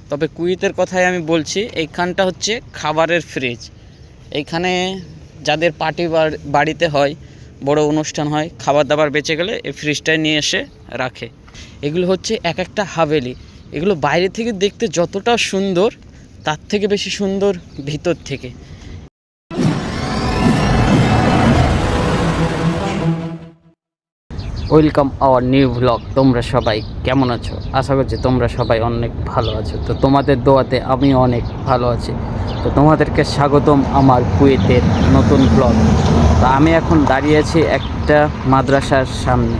তবে কুয়েতের কথাই আমি বলছি। এইখানটা হচ্ছে খাবারের ফ্রিজ। এইখানে যাদের পার্টি বাড়িতে হয়, বড় অনুষ্ঠান হয়, খাবার দাবার বেঁচে গেলে এই ফ্রিজটায় নিয়ে এসে রাখে। এগুলো হচ্ছে এক একটা হাভেলি। এগুলো বাইরে থেকে দেখতে যতটা সুন্দর, তার থেকে বেশি সুন্দর ভিতর থেকে। Welcome our new blog. তোমরা সবাই কেমন আছো? আশা করছি তোমরা সবাই অনেক ভালো আছো। তো তোমাদের দোয়াতে আমি অনেক ভালো আছি। তো তোমাদেরকে স্বাগতম আমার কুয়েতের নতুন ব্লগ। তো আমি এখন দাঁড়িয়ে আছি একটা মাদ্রাসার সামনে।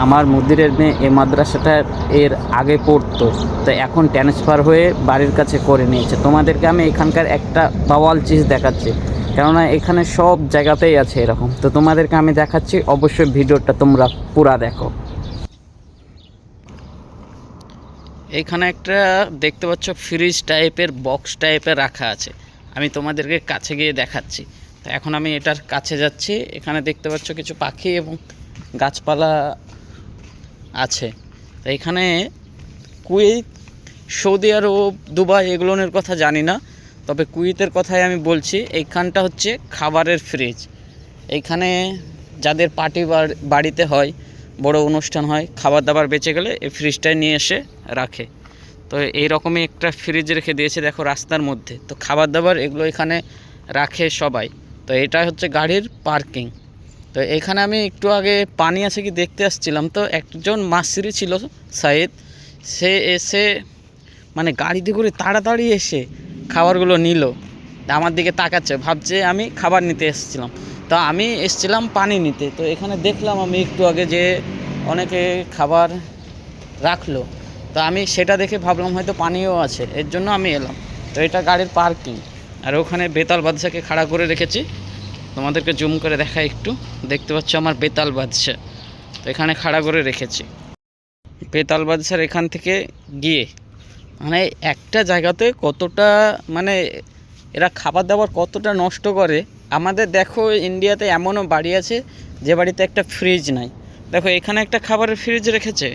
আমার মুদিরের মেয়ে এই মাদ্রাসাটার এর আগে পড়তো, তো এখন ট্রান্সফার হয়ে বাড়ির কাছে করে নিয়েছে। তোমাদেরকে আমি এখানকার একটা বাওয়াল চিজ দেখাচ্ছি, কেননা এখানে সব জায়গাতেই আছে এরকম। তো তোমাদেরকে আমি দেখাচ্ছি, অবশ্যই ভিডিওটা তোমরা পুরা দেখো। এইখানে একটা দেখতে পাচ্ছ ফ্রিজ টাইপের, বক্স টাইপের রাখা আছে। আমি তোমাদেরকে কাছে গিয়ে দেখাচ্ছি। তো এখন আমি এটার কাছে যাচ্ছি। এখানে দেখতে পাচ্ছ কিছু পাখি এবং গাছপালা আছে। তো এখানে কুয়েত, সৌদি আরব, দুবাই এগুলোর কথা জানি না, তবে কুয়েতের কথাই আমি বলছি। এইখানটা হচ্ছে খাবারের ফ্রিজ। এইখানে যাদের পার্টি বাড়িতে হয়, বড় অনুষ্ঠান হয়, খাবার দাবার বেঁচে গেলে এই ফ্রিজটায় নিয়ে এসে রাখে। তো এইরকমই একটা ফ্রিজ রেখে দিয়েছে দেখো রাস্তার মধ্যে। তো খাবার দাবার এগুলো এখানে রাখে সবাই। তো এটা হচ্ছে গাড়ির পার্কিং। তো এখানে আমি একটু আগে পানি আছে কি দেখতে আসছিলাম, তো একজন মাসিরি ছিল সাইদ, সে এসে মানে গাড়িতে করে তাড়াতাড়ি এসে খাবারগুলো নিল। আমার দিকে তাকাচ্ছে, ভাবছে আমি খাবার নিতে এসেছিলাম। তো আমি এসেছিলাম পানি নিতে। তো এখানে দেখলাম আমি একটু আগে যে অনেকে খাবার রাখলো, তো আমি সেটা দেখে ভাবলাম হয়তো পানিও আছে, এর জন্য আমি এলাম। তো এটা গাড়ির পার্কিং। আর ওখানে বেতাল বাদশাকে খাড়া করে রেখেছি। তোমাদেরকে জুম করে দেখাই একটু। দেখতে পাচ্ছ আমার বেতাল বাদশা, তো এখানে খাড়া করে রেখেছি। বেতাল বাদশার এখান থেকে গিয়ে মানে একটা জায়গাতে কতটা মানে এরা খাবার দাবার কতটা নষ্ট করে। আমাদের দেখো ইন্ডিয়াতে এমনও বাড়ি আছে যে বাড়িতে একটা ফ্রিজ নাই। দেখো এখানে একটা খাবারের ফ্রিজ রেখেছে,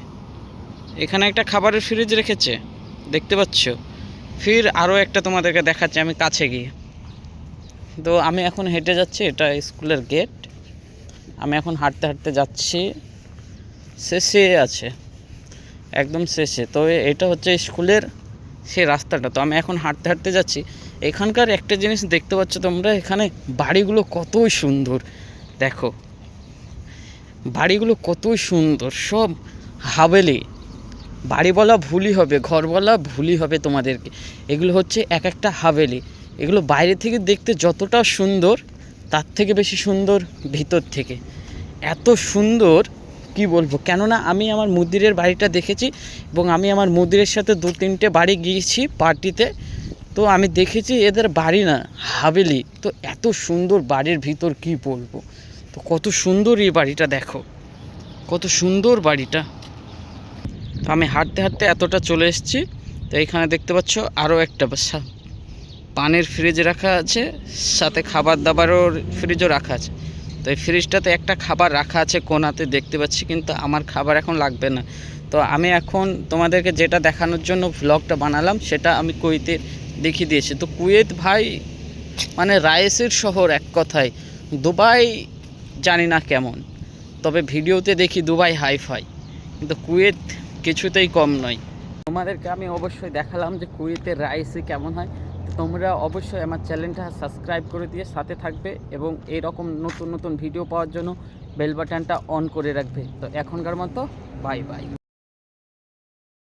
এখানে একটা খাবারের ফ্রিজ রেখেছে, দেখতে পাচ্ছ। ফির আরও একটা তোমাদেরকে দেখাচ্ছি আমি কাছে গিয়ে। তো আমি এখন হেঁটে যাচ্ছি, এটা স্কুলের গেট। আমি এখন হাঁটতে হাঁটতে যাচ্ছি, শেষে আছে, একদম শেষে। তো এটা হচ্ছে স্কুলের সেই রাস্তাটা। তো আমি এখন হাঁটতে হাঁটতে যাচ্ছি। এখানকার একটা জিনিস দেখতে পাচ্ছ তোমরা, এখানে বাড়িগুলো কতই সুন্দর। দেখো বাড়িগুলো কতই সুন্দর, সব হাভেলি। বাড়ি বলা ভুলই হবে, ঘর বলা ভুলই হবে তোমাদেরকে। এগুলো হচ্ছে এক একটা হাভেলি। এগুলো বাইরে থেকে দেখতে যতটা সুন্দর, তার থেকে বেশি সুন্দর ভিতর থেকে। এত সুন্দর কি বলবো, কেননা আমি আমার মুদিরের বাড়িটা দেখেছি এবং আমি আমার মুদিরের সাথে 2-3টে বাড়ি গিয়েছি পার্টিতে। তো আমি দেখেছি এদের বাড়ি না, হাভেলি। তো এত সুন্দর বাড়ির ভিতর কি বলবো। তো কত সুন্দর এই বাড়িটা, দেখো কত সুন্দর বাড়িটা। তো আমি হাঁটতে হাঁটতে এতটা চলে এসেছি। তো এইখানে দেখতে পাচ্ছ আরও একটা পানির ফ্রিজ রাখা আছে, সাথে খাবার দাবারও ফ্রিজও রাখা আছে। তো এই ফ্রিজটাতে একটা খাবার রাখা আছে কোনাতে দেখতে পাচ্ছি, কিন্তু আমার খাবার এখন লাগবে না। তো আমি এখন তোমাদেরকে যেটা দেখানোর জন্য ভ্লগটা বানালাম সেটা আমি কুয়েতে দেখিয়ে দিয়েছি। তো কুয়েত ভাই মানে রাইসের শহর এক কথায়। দুবাই জানি না কেমন, তবে ভিডিওতে দেখি দুবাই হাইফাই, কিন্তু কুয়েত কিছুতেই কম নয়। তোমাদেরকে আমি অবশ্যই দেখালাম যে কুয়েতের রাইসে কেমন হয়। তোমরা অবশ্যই আমার চ্যানেলটা সাবস্ক্রাইব করে দিয়ে সাথে থাকবে এবং এইরকম নতুন নতুন ভিডিও পাওয়ার জন্য বেল বাটনটা অন করে রাখবে। তো এখনকার মতো বাই বাই।